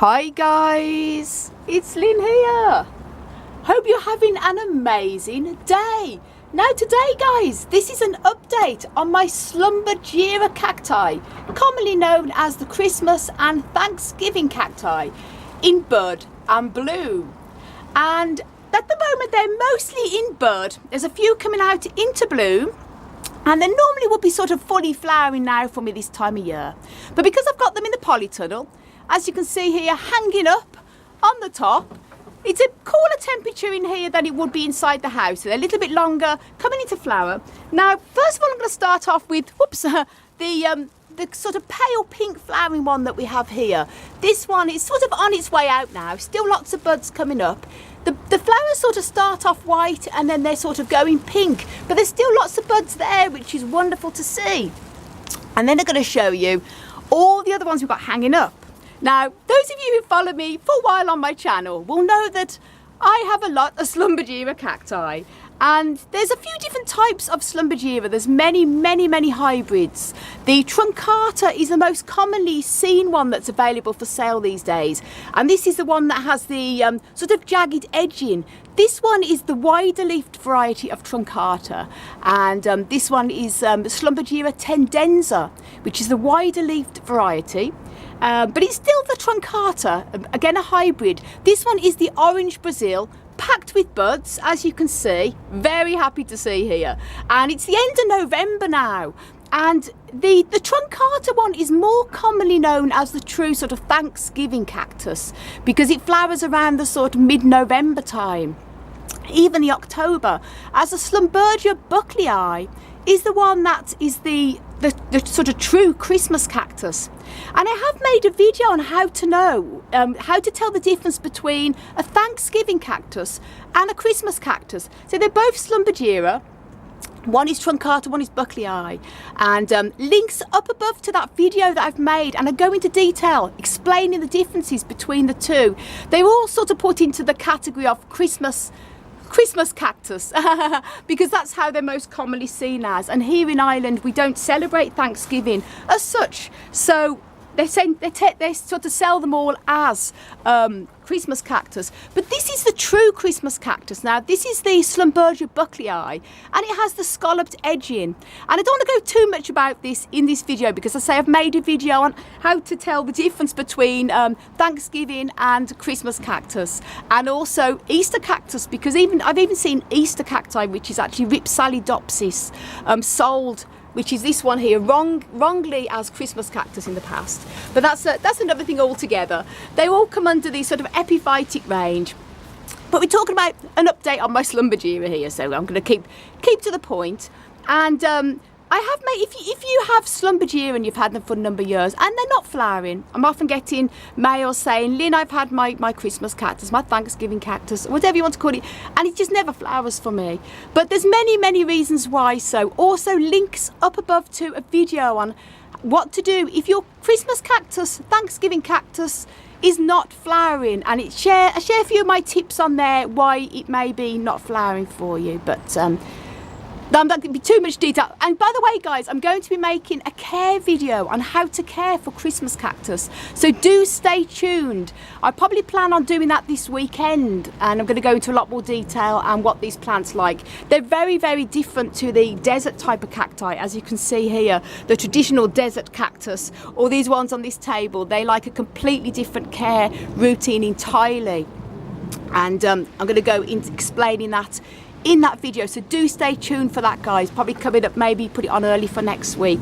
Hi guys, it's Lynn here. Hope you're having an amazing day. Now today guys, this is an update on my Schlumbergera cacti, commonly known as the Christmas and Thanksgiving cacti, in bud and bloom. And at the moment they're mostly in bud. There's a few coming out into bloom, and they normally would be sort of fully flowering now for me this time of year. But because I've got them in the polytunnel, as you can see here, hanging up on the top, it's a cooler temperature in here than it would be inside the house. They're a little bit longer, coming into flower. Now, first of all, I'm going to start off with, the sort of pale pink flowering one that we have here. This one is sort of on its way out now, still lots of buds coming up. The flowers sort of start off white and then they're sort of going pink, but there's still lots of buds there, which is wonderful to see. And then I'm going to show you all the other ones we've got hanging up. Now, those of you who follow me for a while on my channel will know that I have a lot of Schlumbergera cacti, and there's a few different types of Schlumbergera. There's many hybrids. The truncata is the most commonly seen one that's available for sale these days, and this is the one that has the sort of jagged edging. This one is the wider leafed variety of truncata, and this one is Schlumbergera tendenza, which is the wider leafed variety. But it's still the truncata, again a hybrid. This one is the orange Brazil, packed with buds, as you can see. Very happy to see here. And it's the end of November now. And the truncata one is more commonly known as the true sort of Thanksgiving cactus, because it flowers around the sort of mid-November time, even the October. As the Schlumbergera bucklei is the one that is the sort of true Christmas cactus. And I have made a video on how to know, how to tell the difference between a Thanksgiving cactus and a Christmas cactus. So they're both Schlumbergera. One is truncata, one is bucklei, and links up above to that video that I've made, and I go into detail explaining the differences between the two. They're all sort of put into the category of Christmas cactus because that's how they're most commonly seen as. And here in Ireland we don't celebrate Thanksgiving as such, so they sort of sell them all as Christmas cactus. But this is the true Christmas cactus. Now this is the Schlumbergera bucklei, and it has the scalloped edging. And I don't want to go too much about this in this video, because I say I've made a video on how to tell the difference between Thanksgiving and Christmas cactus, and also Easter cactus, because I've even seen Easter cacti which is actually Ripsalidopsis sold, which is this one here, wrongly as Christmas cactus in the past. But that's another thing altogether. They all come under the sort of epiphytic range. But we're talking about an update on my Schlumbergera here, so I'm going to keep to the point. And I have made, if you have Schlumbergera and you've had them for a number of years and they're not flowering, I'm often getting mail saying, Lynn, I've had my Christmas cactus, my Thanksgiving cactus, whatever you want to call it, and it just never flowers for me. But there's many reasons why. So also links up above to a video on what to do if your Christmas cactus, Thanksgiving cactus is not flowering, and I share a few of my tips on there why it may be not flowering for you. But I'm not going to be too much detail. And by the way guys, I'm going to be making a care video on how to care for Christmas cactus, so do stay tuned. I probably plan on doing that this weekend, and I'm going to go into a lot more detail on what these plants like. They're very different to the desert type of cacti, as you can see here, the traditional desert cactus, or these ones on this table. They like a completely different care routine entirely, and I'm going to go into explaining that in that video, so do stay tuned for that guys. Probably coming up, maybe put it on early for next week.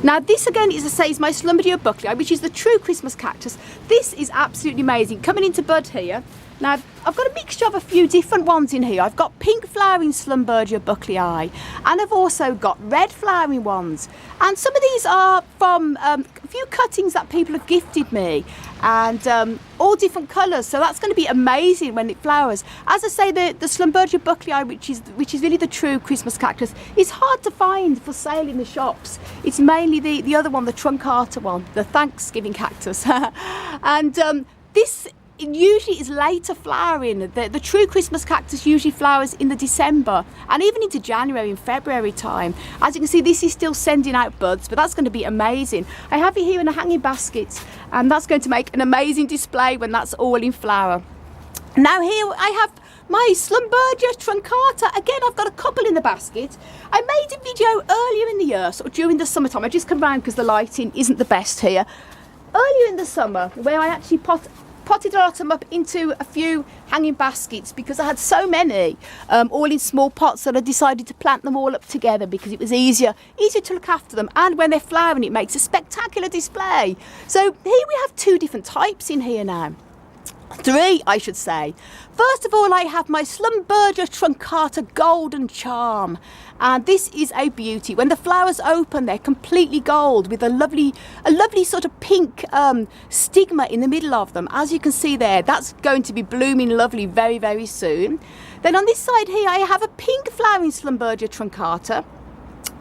Now this again, as I say, is my Schlumbergera bucklei, which is the true Christmas cactus. This is absolutely amazing, coming into bud here. Now I've got a mixture of a few different ones in here. I've got pink flowering Schlumbergera bucklei, and I've also got red flowering ones, and some of these are from a few cuttings that people have gifted me, and all different colours, so that's going to be amazing when it flowers. As I say, the Schlumbergera bucklei, which is really the true Christmas cactus, is hard to find for sale in the shops. It's mainly the other one, the truncata one, the Thanksgiving cactus. And this it usually is later flowering. The true Christmas cactus usually flowers in the December and even into January and February time. As you can see, this is still sending out buds, but that's going to be amazing. I have it here in a hanging basket, and that's going to make an amazing display when that's all in flower. Now here I have my Schlumbergera truncata. Again, I've got a couple in the basket. I made a video earlier in the year, sort of during the summertime. I just come round because the lighting isn't the best here. Earlier in the summer, where I actually potted a lot of them up into a few hanging baskets because I had so many, all in small pots, that I decided to plant them all up together because it was easier to look after them. And when they're flowering, it makes a spectacular display. So here we have two different types in here now. Three, I should say. First of all, I have my Schlumbergera truncata Golden Charm, and this is a beauty. When the flowers open, they're completely gold with a lovely sort of pink stigma in the middle of them. As you can see there, that's going to be blooming lovely very, very soon. Then on this side here, I have a pink flowering Schlumbergera truncata.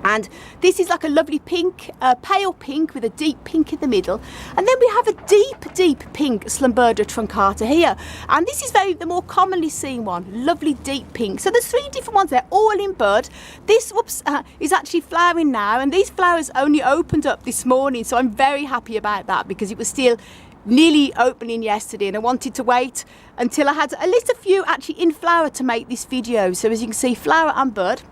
And this is like a lovely pink, pale pink with a deep pink in the middle. And then we have a deep pink Schlumbergera truncata here. And this is the more commonly seen one, lovely deep pink. So there's three different ones there, all in bud. This is actually flowering now, and these flowers only opened up this morning. So I'm very happy about that because it was still nearly opening yesterday, and I wanted to wait until I had at least a few actually in flower to make this video. So as you can see, flower and bud.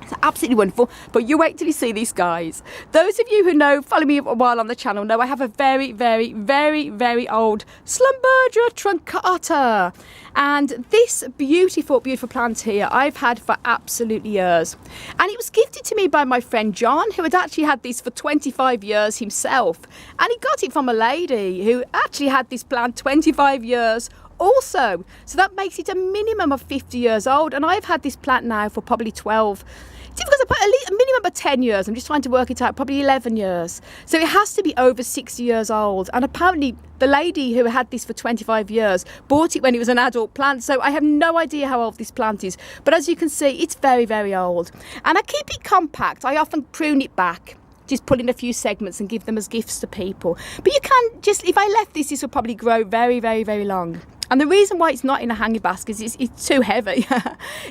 It's absolutely wonderful, but you wait till you see these guys. Those of you who follow me a while on the channel know I have a very old Schlumbergera truncata, and this beautiful plant here I've had for absolutely years, and it was gifted to me by my friend John, who had actually had this for 25 years himself, and he got it from a lady who actually had this plant 25 years also. So that makes it a minimum of 50 years old, and I've had this plant now for probably 12. It's because I put at least a minimum of 10 years. I'm just trying to work it out, probably 11 years. So it has to be over 60 years old. And apparently the lady who had this for 25 years bought it when it was an adult plant. So I have no idea how old this plant is. But as you can see, it's very old. And I keep it compact. I often prune it back, just pull in a few segments and give them as gifts to people. But you can just, if I left this will probably grow very long. And the reason why it's not in a hanging basket is it's too heavy.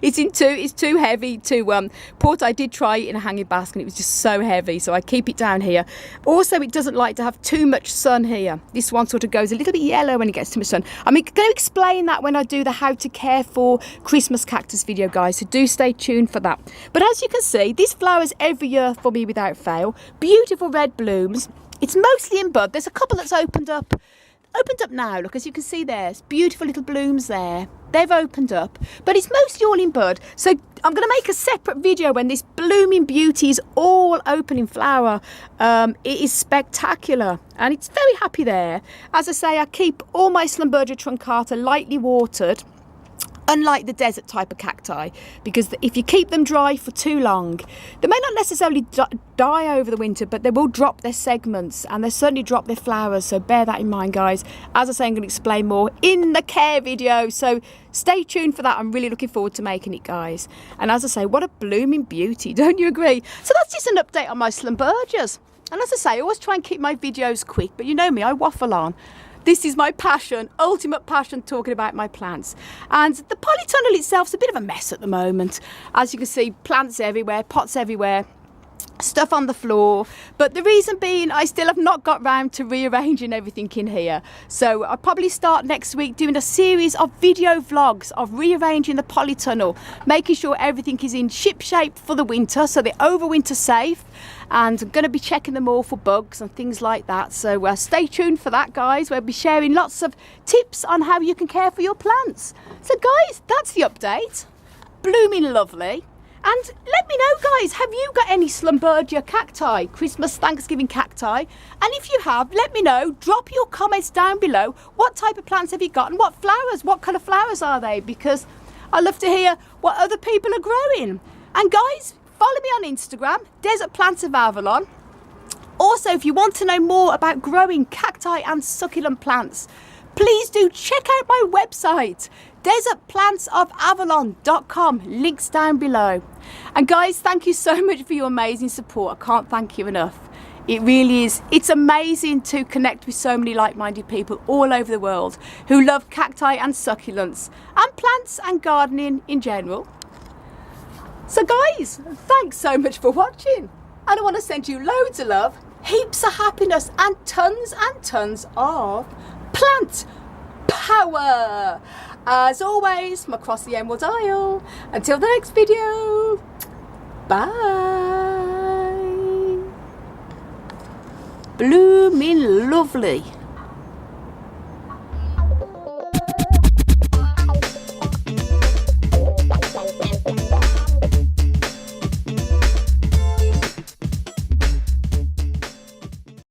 It's too heavy to put. I did try it in a hanging basket. It was just so heavy, so I keep it down here. Also, it doesn't like to have too much sun here. This one sort of goes a little bit yellow when it gets too much sun. I'm going to explain that when I do the how to care for Christmas cactus video, guys, so do stay tuned for that. But as you can see, this flowers every year for me without fail. Beautiful red blooms. It's mostly in bud. There's a couple that's opened up now. Look, as you can see, there's beautiful little blooms there. They've opened up, but it's mostly all in bud. So I'm going to make a separate video when this blooming beauty is all open in flower. It is spectacular, and it's very happy there. As I say, I keep all my Schlumbergera truncata lightly watered, unlike the desert type of cacti, because if you keep them dry for too long, they may not necessarily die over the winter, but they will drop their segments, and they certainly drop their flowers. So bear that in mind, guys. As I say, I'm going to explain more in the care video, so stay tuned for that. I'm really looking forward to making it, guys. And as I say, what a blooming beauty, don't you agree? So that's just an update on my Schlumbergeras. And as I say, I always try and keep my videos quick, but you know me, I waffle on. This is my passion, ultimate passion, talking about my plants. And the polytunnel itself is a bit of a mess at the moment. As you can see, plants everywhere, pots everywhere, stuff on the floor. But the reason being, I still have not got round to rearranging everything in here. So I'll probably start next week doing a series of video vlogs of rearranging the polytunnel, making sure everything is in ship shape for the winter, so they're overwinter safe. And I'm going to be checking them all for bugs and things like that. So stay tuned for that, guys. We'll be sharing lots of tips on how you can care for your plants. So guys, that's the update. Blooming lovely. And let me know, guys, have you got any Schlumbergera cacti, Christmas, Thanksgiving cacti? And if you have, let me know. Drop your comments down below. What type of plants have you got, and what flowers, what colour flowers are they? Because I love to hear what other people are growing. And guys, follow me on Instagram, Desert Plants of Avalon. Also, if you want to know more about growing cacti and succulent plants, please do check out my website, desertplantsofavalon.com. Links down below. And guys, thank you so much for your amazing support. I can't thank you enough. It really is. It's amazing to connect with so many like-minded people all over the world who love cacti and succulents and plants and gardening in general. So guys, thanks so much for watching, and I want to send you loads of love, heaps of happiness and tons of plant power. As always, from across the Emerald Isle. Until the next video, bye. Blooming lovely.